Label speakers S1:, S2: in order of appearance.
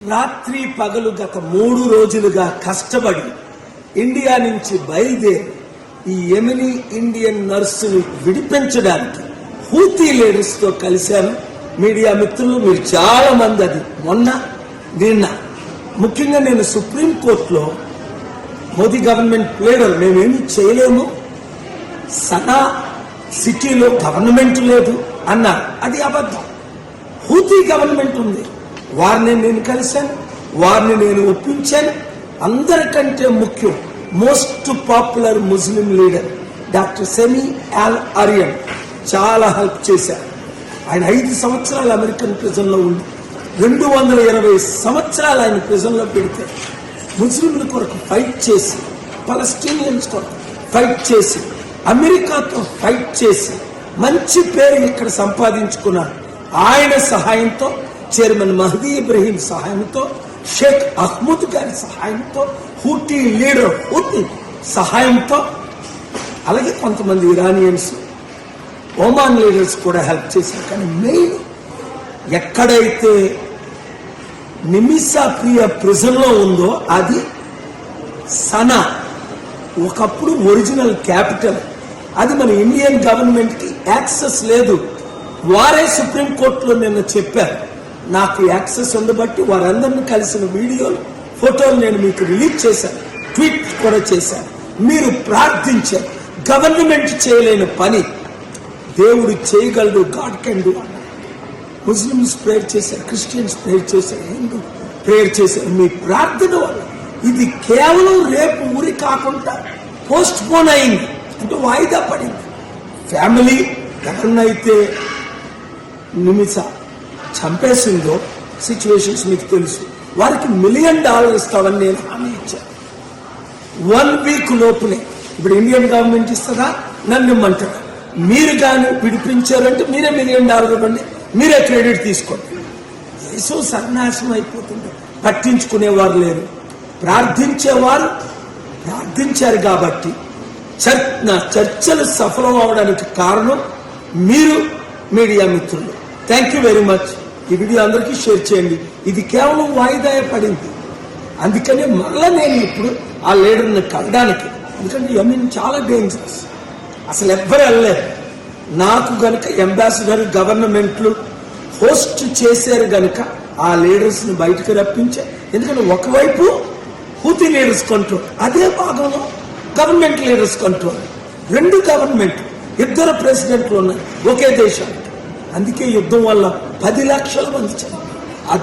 S1: రాత్రి పగలు గత 3 రోజులుగా కష్టపడి ఇండియా నుంచి బయలుదేరి ఈ యెమెనీ ఇండియన్ నర్సుని విడిపించడానికి హూతీ లీడర్స్ తో కలిశాను. మీడియా మిత్రులు మీరు చాలా మంది అది నిన్న ముఖ్యంగా నేను సుప్రీం కోర్టులో మోదీ గవర్నమెంట్ లీడర్ మేమేమి చేయలేము, సనా సిటీలో గవర్నమెంట్ లేదు అన్నారు. అది అబద్ధం. హూతీ గవర్నమెంట్ ఉంది, వారిని నేను కలిశాను, వారిని నేను ఒప్పించాను. అందరికంటే ముఖ్యం most popular Muslim leader doctor సెమీ అల్ అరియన్ చాలా హెల్ప్ చేశారు. ఆయన 5 సంవత్సరాలు అమెరికన్ ప్రిజన్ లో ఉండి 220 సంవత్సరాలు ఆయన ప్రిజన్ లో పెడితే ముస్లింల కొరకు ఫైట్ చేసి, పలస్టీనియన్స్ కొరకు ఫైట్ చేసి, అమెరికాతో ఫైట్ చేసి మంచి పేరు ఇక్కడ సంపాదించుకున్నారు. ఆయన సహాయంతో, చైర్మన్ మహదీ ఇబ్రహీం సహాయంతో, షేక్ అహ్మద్ గారి సహాయంతో, హూటీ లీడర్ హూతీ సహాయంతో, అలాగే కొంతమంది ఇరానియన్స్, ఒమాన్ లీడర్స్ కూడా హెల్ప్ చేశారు. కానీ మెయిన్ ఎక్కడైతే నిమిషా ప్రియ ప్రిజన్ లో ఉందో అది సనా, ఒకప్పుడు ఒరిజినల్ క్యాపిటల్. అది మన ఇండియన్ గవర్నమెంట్ కి యాక్సెస్ లేదు. వారే సుప్రీం కోర్టులో నిన్న చెప్పారు. నాకు యాక్సెస్ ఉండబట్టి వారందరినీ కలిసిన వీడియోలు, ఫోటోలు నేను మీకు రిలీజ్ చేశాను, ట్వీట్ కూడా చేశాను. మీరు ప్రార్థించారు. గవర్నమెంట్ చేయలేని పని దేవుడు చేయగలడు, గాడ్ కెన్ డూ అన్నారు. ముస్లిమ్స్ ప్రేయర్ చేశారు, క్రిస్టియన్స్ ప్రేయర్ చేశారు, హిందూ ప్రేయర్ చేశారు. మీ ప్రార్థన వల్ల ఇది కేవలం రేపు ఊరి కాకుండా పోస్ట్ పోన్ అయింది, అంటే వాయిదా పడింది. ఫ్యామిలీ ఎవరినైతే నిమిష చంపేసిందో సిచ్యువేషన్స్ మీకు తెలుసు. వారికి $1 మిలియన్ ఇస్తామని నేను హామీ ఇచ్చాను. 1 వీక్ లోపునే. ఇప్పుడు ఇండియన్ గవర్నమెంట్ ఇస్తుందా, నన్ను ఇమ్మంటారు. మీరు కానీ విడిపించారంటే మీరే $1 మిలియన్ ఇవ్వండి, మీరే క్రెడిట్ తీసుకోండి. దేశం సర్వనాశనం అయిపోతుంది, పట్టించుకునేవారు లేరు. ప్రార్థించేవారు ప్రార్థించారు కాబట్టి నా చర్చలు సఫలం అవడానికి కారణం మీరు మీడియా మిత్రులు. Thank you very much. ఈ వీడియో అందరికీ షేర్ చేయండి. ఇది కేవలం వాయిదా పడింది, అందుకనే మళ్ళా నేను ఇప్పుడు ఆ లీడర్ని కలడానికి, ఎందుకంటే యెమెన్ చాలా డేంజరస్, అసలు ఎవ్వరు వెళ్ళలేరు. నాకు గనుక అంబాసిడర్ గవర్నమెంట్లు హోస్ట్ చేశారు గనుక ఆ లీడర్స్ ని బయటకు రప్పించే. ఎందుకంటే ఒకవైపు హూతీ లీడర్స్ కంట్రోల్, అదే భాగంలో గవర్నమెంట్ లీడర్స్ కంట్రోల్. 2 గవర్నమెంట్, 2 ప్రెసిడెంట్లు ఉన్నాయి ఒకే దేశానికి. అందుకే యుద్ధం వల్ల 10 లక్షల మంది చనిపోయారు.